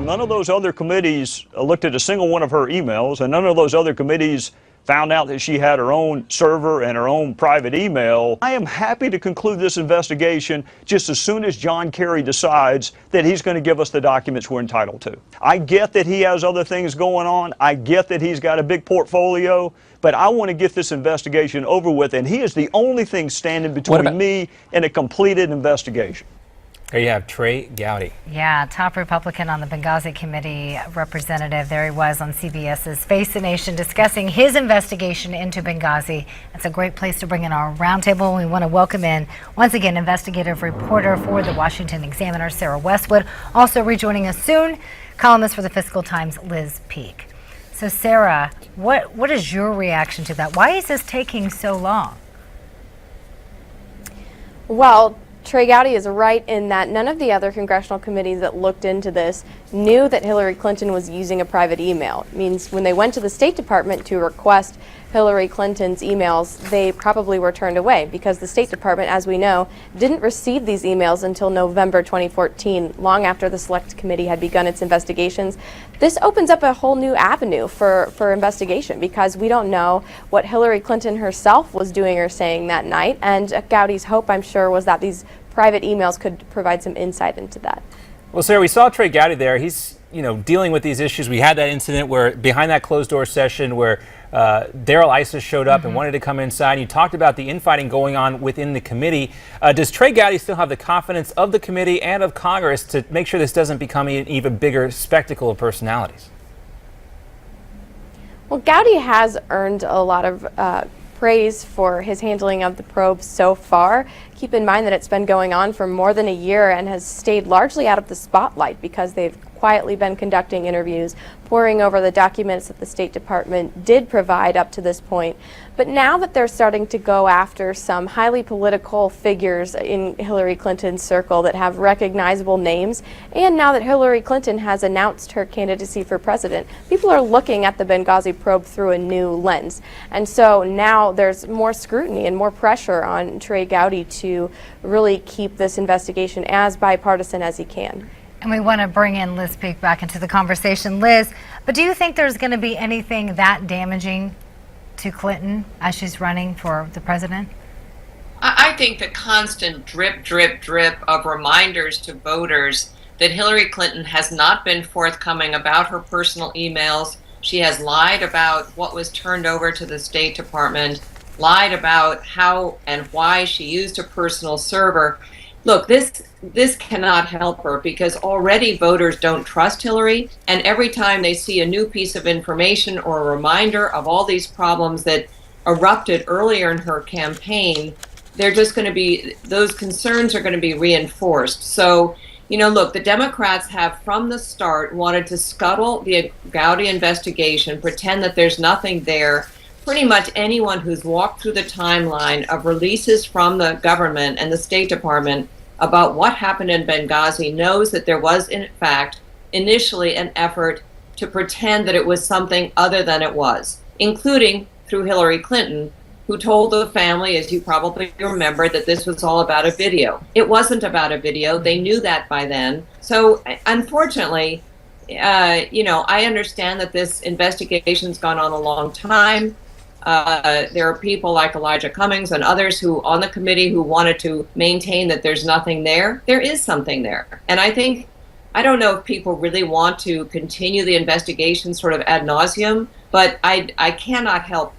None of those other committees looked at a single one of her emails, and none of those other committees found out that she had her own server and her own private email. I am happy to conclude this investigation just as soon as John Kerry decides that he's going to give us the documents we're entitled to. I get that he has other things going on. I get that he's got a big portfolio, but I want to get this investigation over with, and he is the only thing standing between me and a completed investigation. There you have Trey Gowdy. Yeah, top Republican on the Benghazi committee representative. There he was on CBS's Face the Nation discussing his investigation into Benghazi. It's a great place to bring in our roundtable. We want to welcome in, once again, investigative reporter for the Washington Examiner, Sarah Westwood. Also rejoining us soon, columnist for the Fiscal Times, Liz Peek. So, Sarah, what is your reaction to that? Why is this taking so long? Well, Trey Gowdy is right in that none of the other congressional committees that looked into this knew that Hillary Clinton was using a private email. It means when they went to the State Department to request Hillary Clinton's emails, they probably were turned away because the State Department, as we know, didn't receive these emails until November 2014, long after the Select Committee had begun its investigations. This opens up a whole new avenue for investigation because we don't know what Hillary Clinton herself was doing or saying that night, and Gowdy's hope, I'm sure, was that these private emails could provide some insight into that. Well, Sarah, we saw Trey Gowdy there. He's, dealing with these issues. We had that incident where behind that closed door session where Daryl Isis showed up and wanted to come inside. You talked about the infighting going on within the committee. Does Trey Gowdy still have the confidence of the committee and of Congress to make sure this doesn't become an even bigger spectacle of personalities? Well, Gowdy has earned a lot of praise for his handling of the probe so far. Keep in mind that it's been going on for more than a year and has stayed largely out of the spotlight because they've quietly been conducting interviews, poring over the documents that the State Department did provide up to this point. But now that they're starting to go after some highly political figures in Hillary Clinton's circle that have recognizable names, and now that Hillary Clinton has announced her candidacy for president, people are looking at the Benghazi probe through a new lens. And so now there's more scrutiny and more pressure on Trey Gowdy to really keep this investigation as bipartisan as he can. And we want to bring in Liz Peek back into the conversation. Liz, but do you think there's going to be anything that damaging to Clinton as she's running for the president? I think the constant drip, drip, drip of reminders to voters that Hillary Clinton has not been forthcoming about her personal emails. She has lied about what was turned over to the State Department, lied about how and why she used a personal server. Look, this cannot help her because already voters don't trust Hillary, and every time they see a new piece of information or a reminder of all these problems that erupted earlier in her campaign, they're just going to be, those concerns are going to be reinforced. So, look, the Democrats have from the start wanted to scuttle the Gowdy investigation, pretend that there's nothing there. Pretty much anyone who's walked through the timeline of releases from the government and the State Department about what happened in Benghazi knows that there was, in fact, initially an effort to pretend that it was something other than it was, including through Hillary Clinton, who told the family, as you probably remember, that this was all about a video. It wasn't about a video. They knew that by then. So, unfortunately, I understand that this investigation's gone on a long time. There are people like Elijah Cummings and others who on the committee who wanted to maintain that there's nothing there. There is something there. And I don't know if people really want to continue the investigation sort of ad nauseum, but I cannot help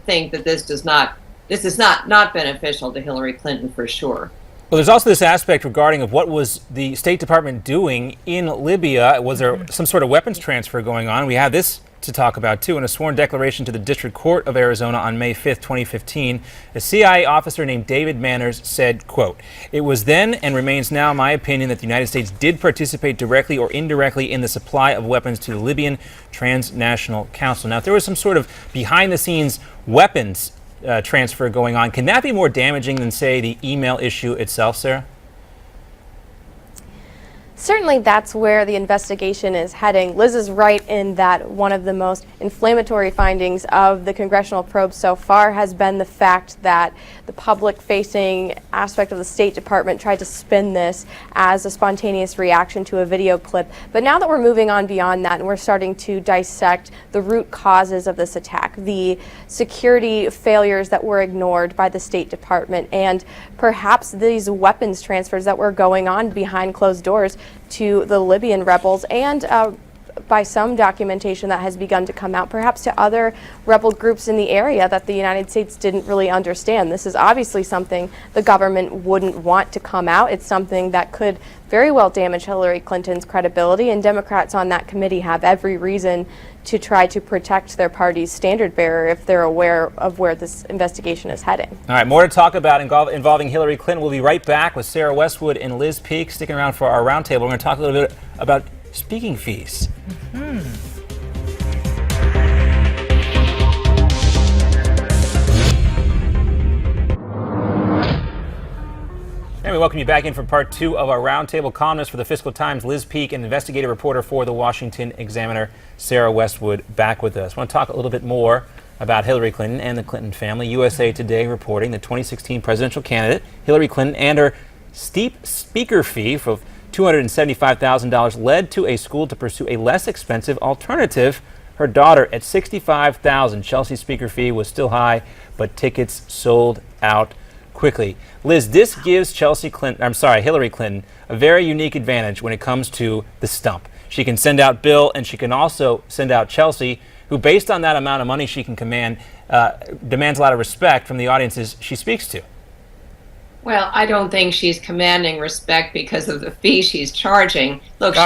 think that this is not beneficial to Hillary Clinton for sure. Well, there's also this aspect regarding of what was the State Department doing in Libya. Was there some sort of weapons transfer going on? We have this to talk about, too. In a sworn declaration to the District Court of Arizona on May 5th, 2015, a CIA officer named David Manners said, quote, "It was then and remains now my opinion that the United States did participate directly or indirectly in the supply of weapons to the Libyan Transnational Council." Now, if there was some sort of behind-the-scenes weapons transfer going on, can that be more damaging than, say, the email issue itself, Sarah? Certainly that's where the investigation is heading. Liz is right in that one of the most inflammatory findings of the congressional probe so far has been the fact that the public-facing aspect of the State Department tried to spin this as a spontaneous reaction to a video clip. But now that we're moving on beyond that and we're starting to dissect the root causes of this attack, the security failures that were ignored by the State Department, and perhaps these weapons transfers that were going on behind closed doors to the Libyan rebels, and by some documentation that has begun to come out, perhaps to other rebel groups in the area that the United States didn't really understand. This is obviously something the government wouldn't want to come out. It's something that could very well damage Hillary Clinton's credibility, and Democrats on that committee have every reason to try to protect their party's standard bearer if they're aware of where this investigation is heading. All right, more to talk about involving Hillary Clinton. We'll be right back with Sarah Westwood and Liz Peek sticking around for our roundtable. We're going to talk a little bit about speaking fees. And we welcome you back in for part 2 of our roundtable. Columnist for the Fiscal Times, Liz Peek, and investigative reporter for the Washington Examiner, Sarah Westwood, back with us. I want to talk a little bit more about Hillary Clinton and the Clinton family. USA Today reporting the 2016 presidential candidate, Hillary Clinton, and her steep speaker fee of $275,000 led to a school to pursue a less expensive alternative. Her daughter at $65,000. Chelsea's speaker fee was still high, but tickets sold out quickly. Liz, this gives Hillary Clinton a very unique advantage when it comes to the stump. She can send out Bill, and she can also send out Chelsea, who, based on that amount of money she can command, demands a lot of respect from the audiences she speaks to. Well, I don't think she's commanding respect because of the fee she's charging. Look,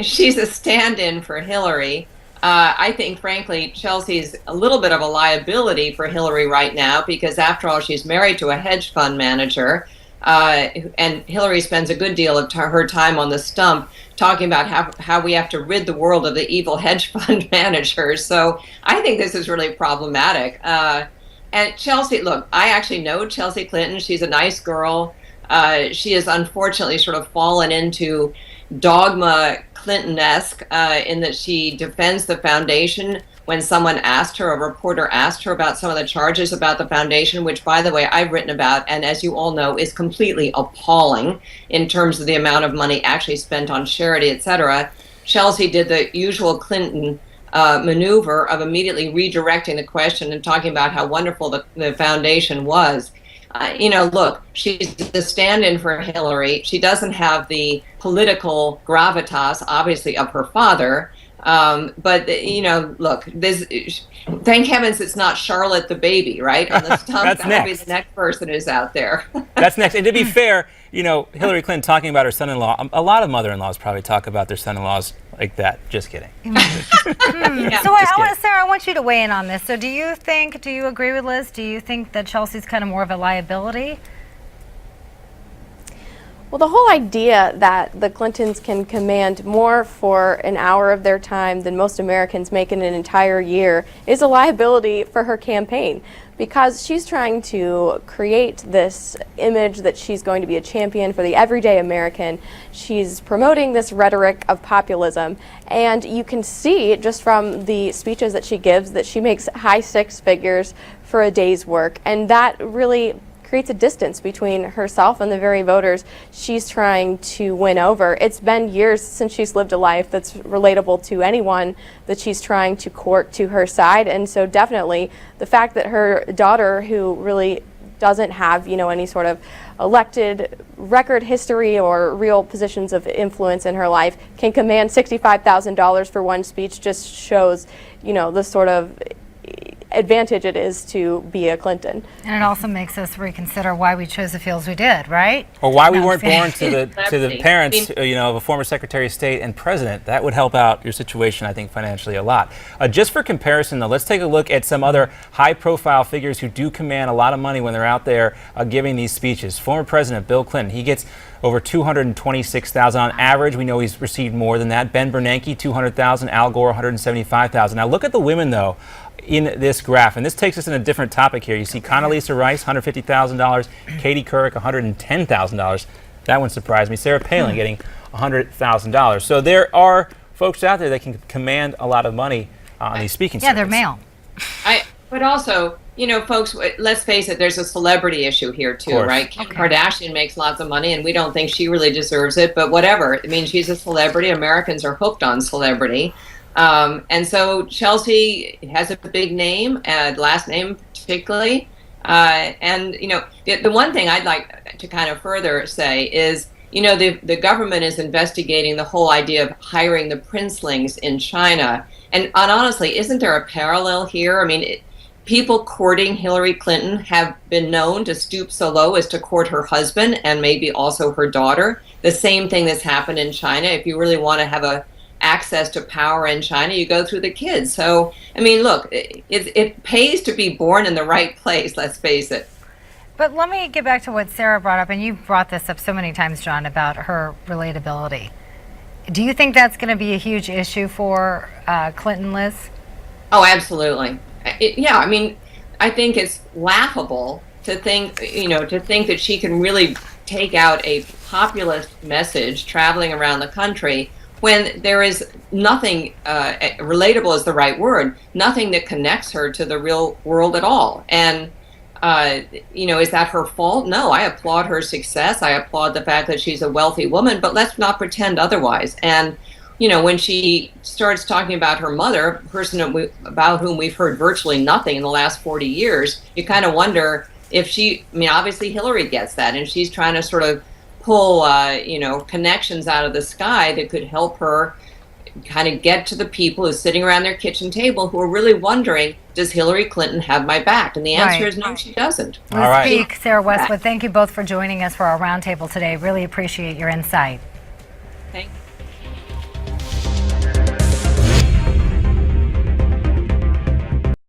she's a stand-in for Hillary. I think, frankly, Chelsea's a little bit of a liability for Hillary right now because, after all, she's married to a hedge fund manager, and Hillary spends a good deal of her time on the stump talking about how we have to rid the world of the evil hedge fund managers. So I think this is really problematic. And Chelsea, look, I actually know Chelsea Clinton. She's a nice girl. She has unfortunately sort of fallen into dogma Clinton-esque in that she defends the foundation when someone asked her, a reporter asked her about some of the charges about the foundation, which, by the way, I've written about, and as you all know, is completely appalling in terms of the amount of money actually spent on charity, etc. Chelsea did the usual Clinton maneuver of immediately redirecting the question and talking about how wonderful the foundation was. Look, she's the stand-in for Hillary. She doesn't have the political gravitas, obviously, of her father. But look, thank heavens it's not Charlotte the baby, right? On the stump, that'll be the next person who's out there. That's next. And to be fair, Hillary Clinton talking about her son-in-law, a lot of mother-in-laws probably talk about their son-in-laws like that. Just kidding. Yeah. So Sarah, I want you to weigh in on this. So do you agree with Liz? Do you think that Chelsea's kind of more of a liability? Well, the whole idea that the Clintons can command more for an hour of their time than most Americans make in an entire year is a liability for her campaign, because she's trying to create this image that she's going to be a champion for the everyday American. She's promoting this rhetoric of populism, and you can see just from the speeches that she gives that she makes high six figures for a day's work, and that really creates a distance between herself and the very voters she's trying to win over. It's been years since she's lived a life that's relatable to anyone that she's trying to court to her side, and so definitely the fact that her daughter, who really doesn't have any sort of elected record history or real positions of influence in her life, can command $65,000 for one speech just shows the sort of advantage it is to be a Clinton. And it also makes us reconsider why we chose the fields we did, right? Or why we weren't born to the parents, of a former Secretary of State and President. That would help out your situation, I think, financially a lot. Just for comparison, though, let's take a look at some other high-profile figures who do command a lot of money when they're out there giving these speeches. Former President Bill Clinton, he gets over $226,000 on average. We know he's received more than that. Ben Bernanke, $200,000. Al Gore, $175,000. Now look at the women, though, in this graph, and this takes us in a different topic here. You see Condoleezza Rice, $150,000. Katie Couric, $110,000. That one surprised me. Sarah Palin getting $100,000. So there are folks out there that can command a lot of money on these speaking Yeah, they're circuits. male. But also, folks, let's face it, there's a celebrity issue here too, course. right? Kim Kardashian makes lots of money and we don't think she really deserves it, but whatever. I mean, she's a celebrity. Americans are hooked on celebrity. And so Chelsea has a big name, last name particularly. And, the one thing I'd like to kind of further say is, the government is investigating the whole idea of hiring the princelings in China. And honestly, isn't there a parallel here? I mean, people courting Hillary Clinton have been known to stoop so low as to court her husband and maybe also her daughter. The same thing that's happened in China. If you really want to have access to power in China, you go through the kids. So, I mean, look, it pays to be born in the right place, let's face it. But let me get back to what Sarah brought up, and you brought this up so many times, John, about her relatability. Do you think that's going to be a huge issue for Clinton, Liz? Oh, absolutely. I mean, I think it's laughable to think that she can really take out a populist message traveling around the country when there is nothing, relatable is the right word, nothing that connects her to the real world at all. And, is that her fault? No, I applaud her success. I applaud the fact that she's a wealthy woman, but let's not pretend otherwise. And, when she starts talking about her mother, a person about whom we've heard virtually nothing in the last 40 years, you kind of wonder if obviously Hillary gets that, and she's trying to sort of pull, connections out of the sky that could help her kind of get to the people who are sitting around their kitchen table who are really wondering, does Hillary Clinton have my back? And the answer is no, she doesn't. Liz Peek, Sarah Westwood, thank you both for joining us for our roundtable today. Really appreciate your insight.